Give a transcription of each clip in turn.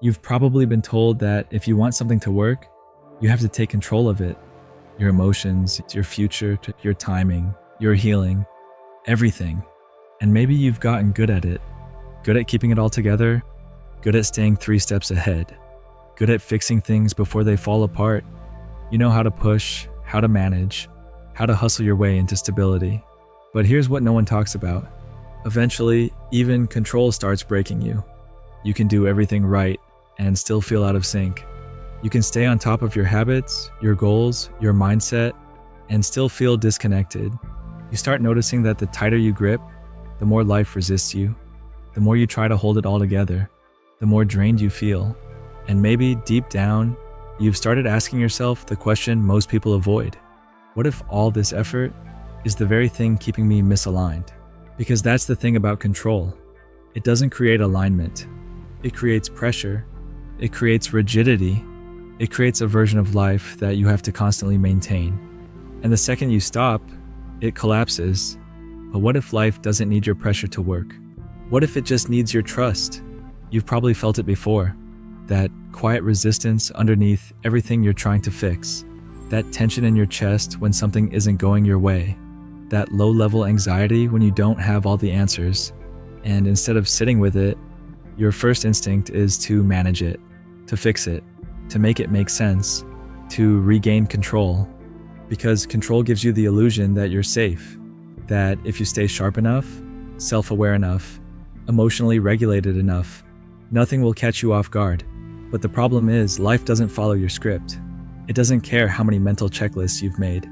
You've probably been told that if you want something to work, you have to take control of it. Your emotions, your future, your timing, your healing, everything. And maybe you've gotten good at it. Good at keeping it all together, good at staying 3 steps ahead, good at fixing things before they fall apart. You know how to push, how to manage, how to hustle your way into stability. But here's what no one talks about. Eventually, even control starts breaking you. You can do everything right and still feel out of sync. You can stay on top of your habits, your goals, your mindset, and still feel disconnected. You start noticing that the tighter you grip, the more life resists you. The more you try to hold it all together, the more drained you feel. And maybe deep down, you've started asking yourself the question most people avoid. What if all this effort is the very thing keeping me misaligned? Because that's the thing about control. It doesn't create alignment. It creates pressure. It creates rigidity. It creates a version of life that you have to constantly maintain. And the second you stop, it collapses. But what if life doesn't need your pressure to work? What if it just needs your trust? You've probably felt it before. That quiet resistance underneath everything you're trying to fix. That tension in your chest when something isn't going your way. That low-level anxiety when you don't have all the answers. And instead of sitting with it, your first instinct is to manage it, to fix it, to make it make sense, to regain control. Because control gives you the illusion that you're safe, that if you stay sharp enough, self-aware enough, emotionally regulated enough, nothing will catch you off guard. But the problem is, life doesn't follow your script. It doesn't care how many mental checklists you've made.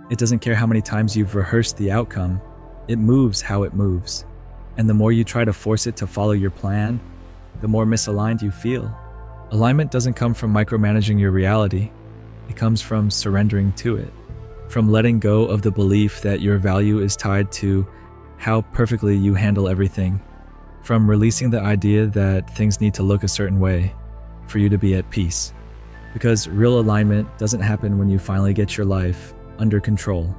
It doesn't care how many times you've rehearsed the outcome. It moves how it moves. And the more you try to force it to follow your plan, the more misaligned you feel. Alignment doesn't come from micromanaging your reality. It comes from surrendering to it. From letting go of the belief that your value is tied to how perfectly you handle everything. From releasing the idea that things need to look a certain way for you to be at peace. Because real alignment doesn't happen when you finally get your life under control.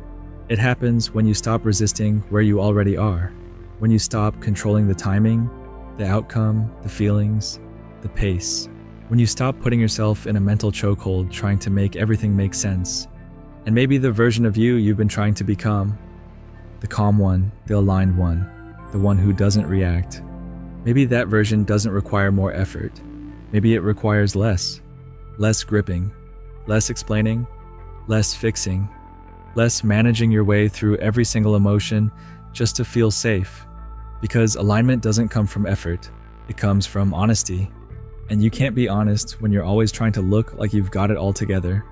It happens when you stop resisting where you already are. When you stop controlling the timing, the outcome, the feelings, the pace. When you stop putting yourself in a mental chokehold trying to make everything make sense. And maybe the version of you've been trying to become. The calm one, the aligned one, the one who doesn't react. Maybe that version doesn't require more effort. Maybe it requires less. Less gripping, less explaining, less fixing, less managing your way through every single emotion just to feel safe. Because alignment doesn't come from effort, it comes from honesty. And you can't be honest when you're always trying to look like you've got it all together.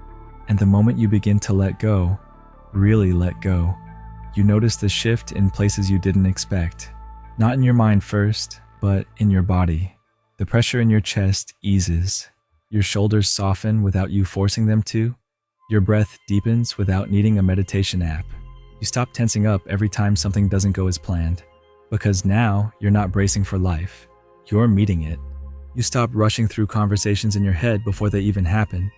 And the moment you begin to let go, really let go, you notice the shift in places you didn't expect. Not in your mind first, but in your body. The pressure in your chest eases. Your shoulders soften without you forcing them to. Your breath deepens without needing a meditation app. You stop tensing up every time something doesn't go as planned. Because now you're not bracing for life. You're meeting it. You stop rushing through conversations in your head before they even happen.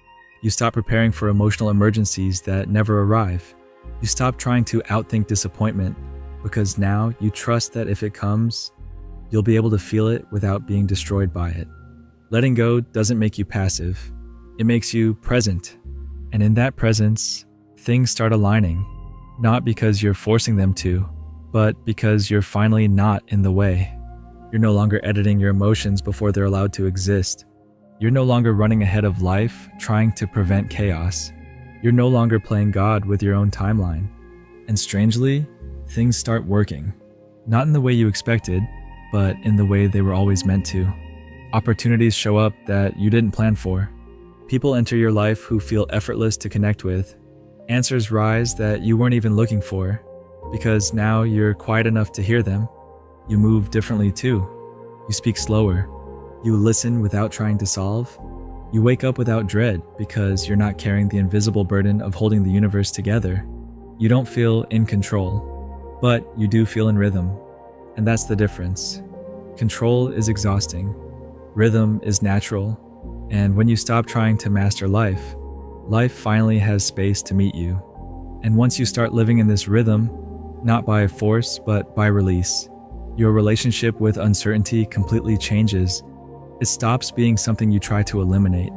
You stop preparing for emotional emergencies that never arrive. You stop trying to outthink disappointment because now you trust that if it comes, you'll be able to feel it without being destroyed by it. Letting go doesn't make you passive. It makes you present. And in that presence, things start aligning, not because you're forcing them to, but because you're finally not in the way. You're no longer editing your emotions before they're allowed to exist. You're no longer running ahead of life, trying to prevent chaos. You're no longer playing God with your own timeline. And strangely, things start working. Not in the way you expected, but in the way they were always meant to. Opportunities show up that you didn't plan for. People enter your life who feel effortless to connect with. Answers rise that you weren't even looking for, because now you're quiet enough to hear them. You move differently too. You speak slower. You listen without trying to solve. You wake up without dread because you're not carrying the invisible burden of holding the universe together. You don't feel in control, but you do feel in rhythm. And that's the difference. Control is exhausting. Rhythm is natural. And when you stop trying to master life, life finally has space to meet you. And once you start living in this rhythm, not by force, but by release, your relationship with uncertainty completely changes. It stops being something you try to eliminate.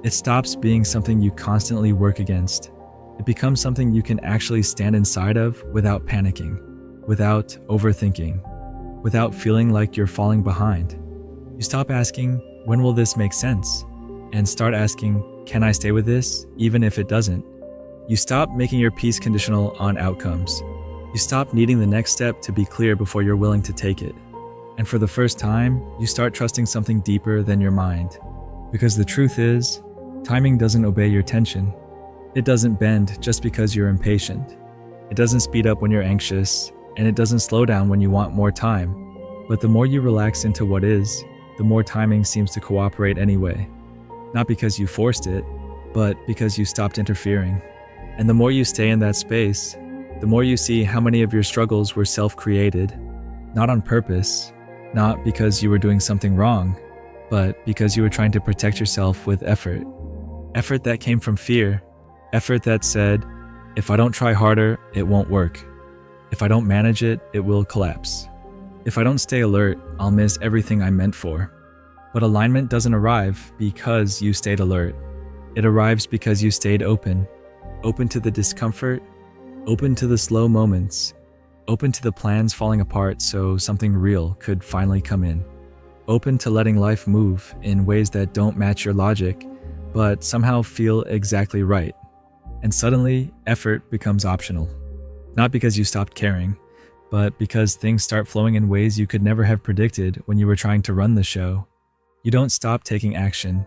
It stops being something you constantly work against. It becomes something you can actually stand inside of without panicking, without overthinking, without feeling like you're falling behind. You stop asking, when will this make sense? And start asking, can I stay with this, even if it doesn't? You stop making your peace conditional on outcomes. You stop needing the next step to be clear before you're willing to take it. And for the first time, you start trusting something deeper than your mind. Because the truth is, timing doesn't obey your tension. It doesn't bend just because you're impatient. It doesn't speed up when you're anxious, and it doesn't slow down when you want more time. But the more you relax into what is, the more timing seems to cooperate anyway. Not because you forced it, but because you stopped interfering. And the more you stay in that space, the more you see how many of your struggles were self-created, not on purpose, not because you were doing something wrong, but because you were trying to protect yourself with effort. Effort that came from fear. Effort that said, if I don't try harder, it won't work. If I don't manage it, it will collapse. If I don't stay alert, I'll miss everything I meant for. But alignment doesn't arrive because you stayed alert. It arrives because you stayed open. Open to the discomfort, open to the slow moments, open to the plans falling apart so something real could finally come in. Open to letting life move in ways that don't match your logic, but somehow feel exactly right. And suddenly, effort becomes optional. Not because you stopped caring, but because things start flowing in ways you could never have predicted when you were trying to run the show. You don't stop taking action.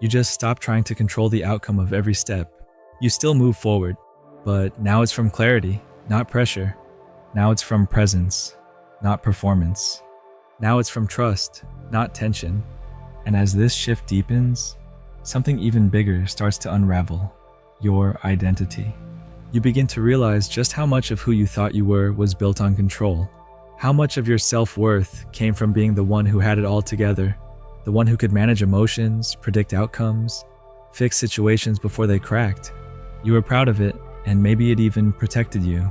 You just stop trying to control the outcome of every step. You still move forward, but now it's from clarity, not pressure. Now it's from presence, not performance. Now it's from trust, not tension. And as this shift deepens, something even bigger starts to unravel: your identity. You begin to realize just how much of who you thought you were was built on control. How much of your self-worth came from being the one who had it all together, the one who could manage emotions, predict outcomes, fix situations before they cracked. You were proud of it, and maybe it even protected you.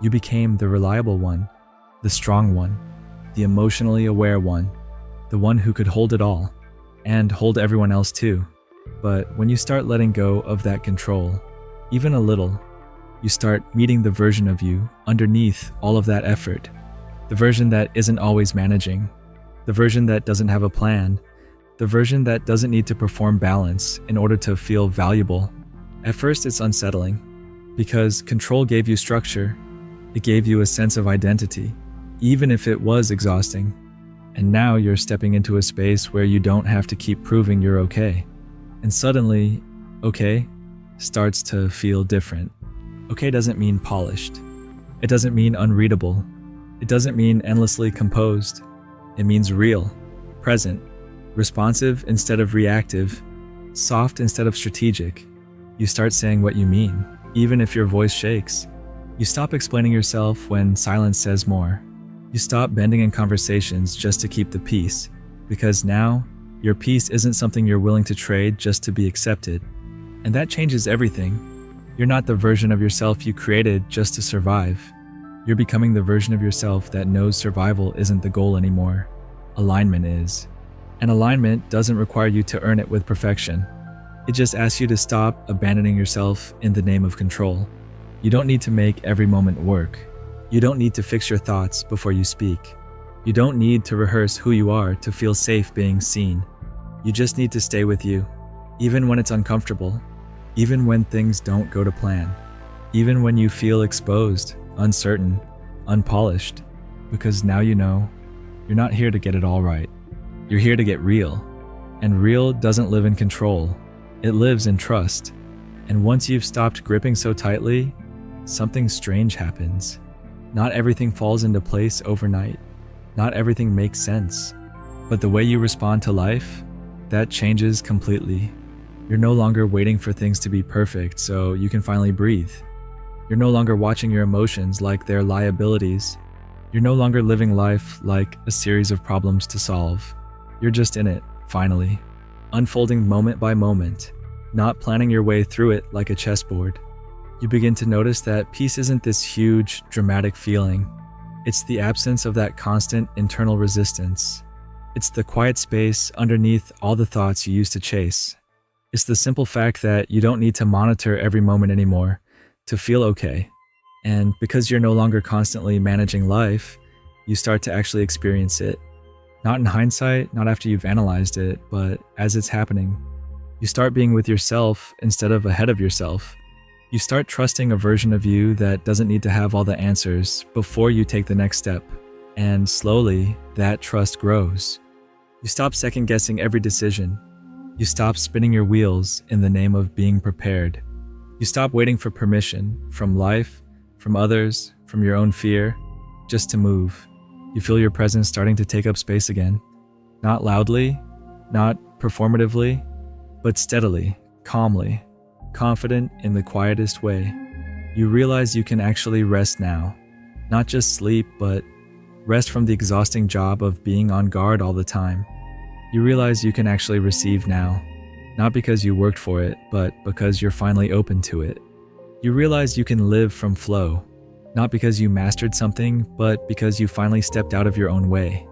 You became the reliable one, the strong one, the emotionally aware one, the one who could hold it all, and hold everyone else too. But when you start letting go of that control, even a little, you start meeting the version of you underneath all of that effort. The version that isn't always managing. The version that doesn't have a plan. The version that doesn't need to perform balance in order to feel valuable. At first it's unsettling, because control gave you structure. It gave you a sense of identity, even if it was exhausting. And now you're stepping into a space where you don't have to keep proving you're okay. And suddenly, okay starts to feel different. Okay doesn't mean polished. It doesn't mean unreadable. It doesn't mean endlessly composed. It means real, present, responsive instead of reactive, soft instead of strategic. You start saying what you mean, even if your voice shakes. You stop explaining yourself when silence says more. You stop bending in conversations just to keep the peace, because now your peace isn't something you're willing to trade just to be accepted. And that changes everything. You're not the version of yourself you created just to survive. You're becoming the version of yourself that knows survival isn't the goal anymore. Alignment is. And alignment doesn't require you to earn it with perfection. It just asks you to stop abandoning yourself in the name of control. You don't need to make every moment work. You don't need to fix your thoughts before you speak. You don't need to rehearse who you are to feel safe being seen. You just need to stay with you, even when it's uncomfortable, even when things don't go to plan, even when you feel exposed, uncertain, unpolished, because now you know you're not here to get it all right. You're here to get real. And real doesn't live in control. It lives in trust. And once you've stopped gripping so tightly, something strange happens. Not everything falls into place overnight. Not everything makes sense. But the way you respond to life, that changes completely. You're no longer waiting for things to be perfect so you can finally breathe. You're no longer watching your emotions like they're liabilities. You're no longer living life like a series of problems to solve. You're just in it, finally, unfolding moment by moment, not planning your way through it like a chessboard. You begin to notice that peace isn't this huge, dramatic feeling. It's the absence of that constant internal resistance. It's the quiet space underneath all the thoughts you used to chase. It's the simple fact that you don't need to monitor every moment anymore to feel okay. And because you're no longer constantly managing life, you start to actually experience it. Not in hindsight, not after you've analyzed it, but as it's happening. You start being with yourself instead of ahead of yourself. You start trusting a version of you that doesn't need to have all the answers before you take the next step. And slowly, that trust grows. You stop second-guessing every decision. You stop spinning your wheels in the name of being prepared. You stop waiting for permission from life, from others, from your own fear, just to move. You feel your presence starting to take up space again. Not loudly, not performatively, but steadily, calmly, confident in the quietest way. You realize you can actually rest now. Not just sleep, but rest from the exhausting job of being on guard all the time. You realize you can actually receive now, not because you worked for it, but because you're finally open to it. You realize you can live from flow, not because you mastered something, but because you finally stepped out of your own way.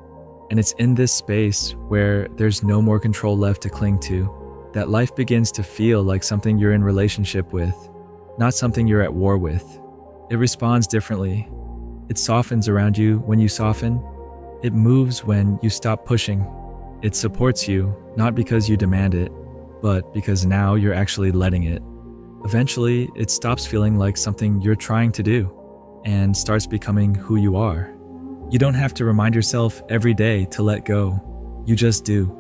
And it's in this space where there's no more control left to cling to, that life begins to feel like something you're in relationship with, not something you're at war with. It responds differently. It softens around you when you soften. It moves when you stop pushing. It supports you, not because you demand it, but because now you're actually letting it. Eventually, it stops feeling like something you're trying to do and starts becoming who you are. You don't have to remind yourself every day to let go. You just do.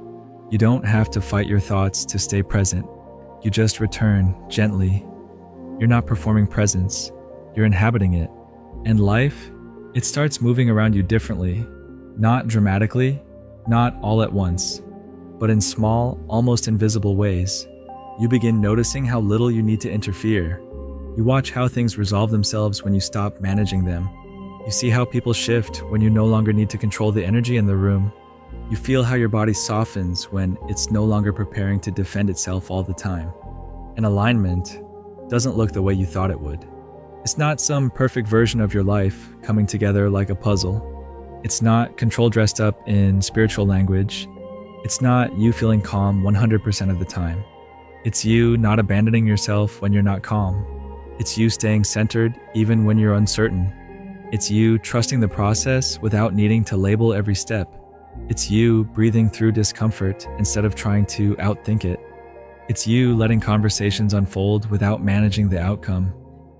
You don't have to fight your thoughts to stay present. You just return gently. You're not performing presence. You're inhabiting it. And life, it starts moving around you differently. Not dramatically, not all at once, but in small, almost invisible ways. You begin noticing how little you need to interfere. You watch how things resolve themselves when you stop managing them. You see how people shift when you no longer need to control the energy in the room. You feel how your body softens when it's no longer preparing to defend itself all the time. And alignment doesn't look the way you thought it would. It's not some perfect version of your life coming together like a puzzle. It's not control dressed up in spiritual language. It's not you feeling calm 100% of the time. It's you not abandoning yourself when you're not calm. It's you staying centered even when you're uncertain. It's you trusting the process without needing to label every step. It's you breathing through discomfort instead of trying to outthink it. It's you letting conversations unfold without managing the outcome.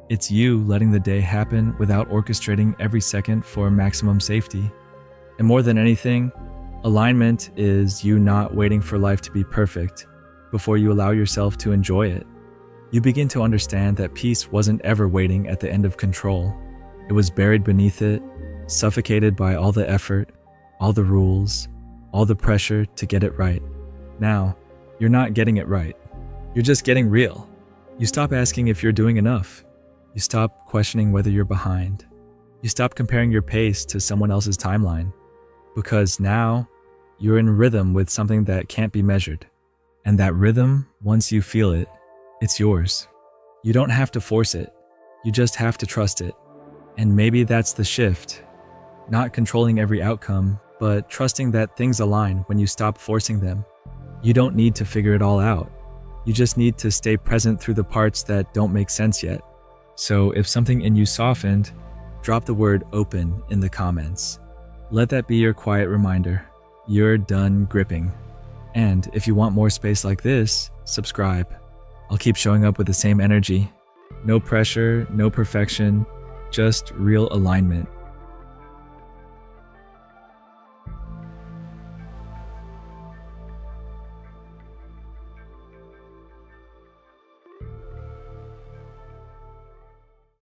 It's you letting the day happen without orchestrating every second for maximum safety. And more than anything, alignment is you not waiting for life to be perfect before you allow yourself to enjoy it. You begin to understand that peace wasn't ever waiting at the end of control. It was buried beneath it, suffocated by all the effort, all the rules, all the pressure to get it right. Now, you're not getting it right. You're just getting real. You stop asking if you're doing enough. You stop questioning whether you're behind. You stop comparing your pace to someone else's timeline. Because now, you're in rhythm with something that can't be measured. And that rhythm, once you feel it, it's yours. You don't have to force it. You just have to trust it. And maybe that's the shift. Not controlling every outcome, but trusting that things align when you stop forcing them. You don't need to figure it all out. You just need to stay present through the parts that don't make sense yet. So if something in you softened, drop the word open in the comments. Let that be your quiet reminder. You're done gripping. And if you want more space like this, subscribe. I'll keep showing up with the same energy. No pressure, no perfection, just real alignment.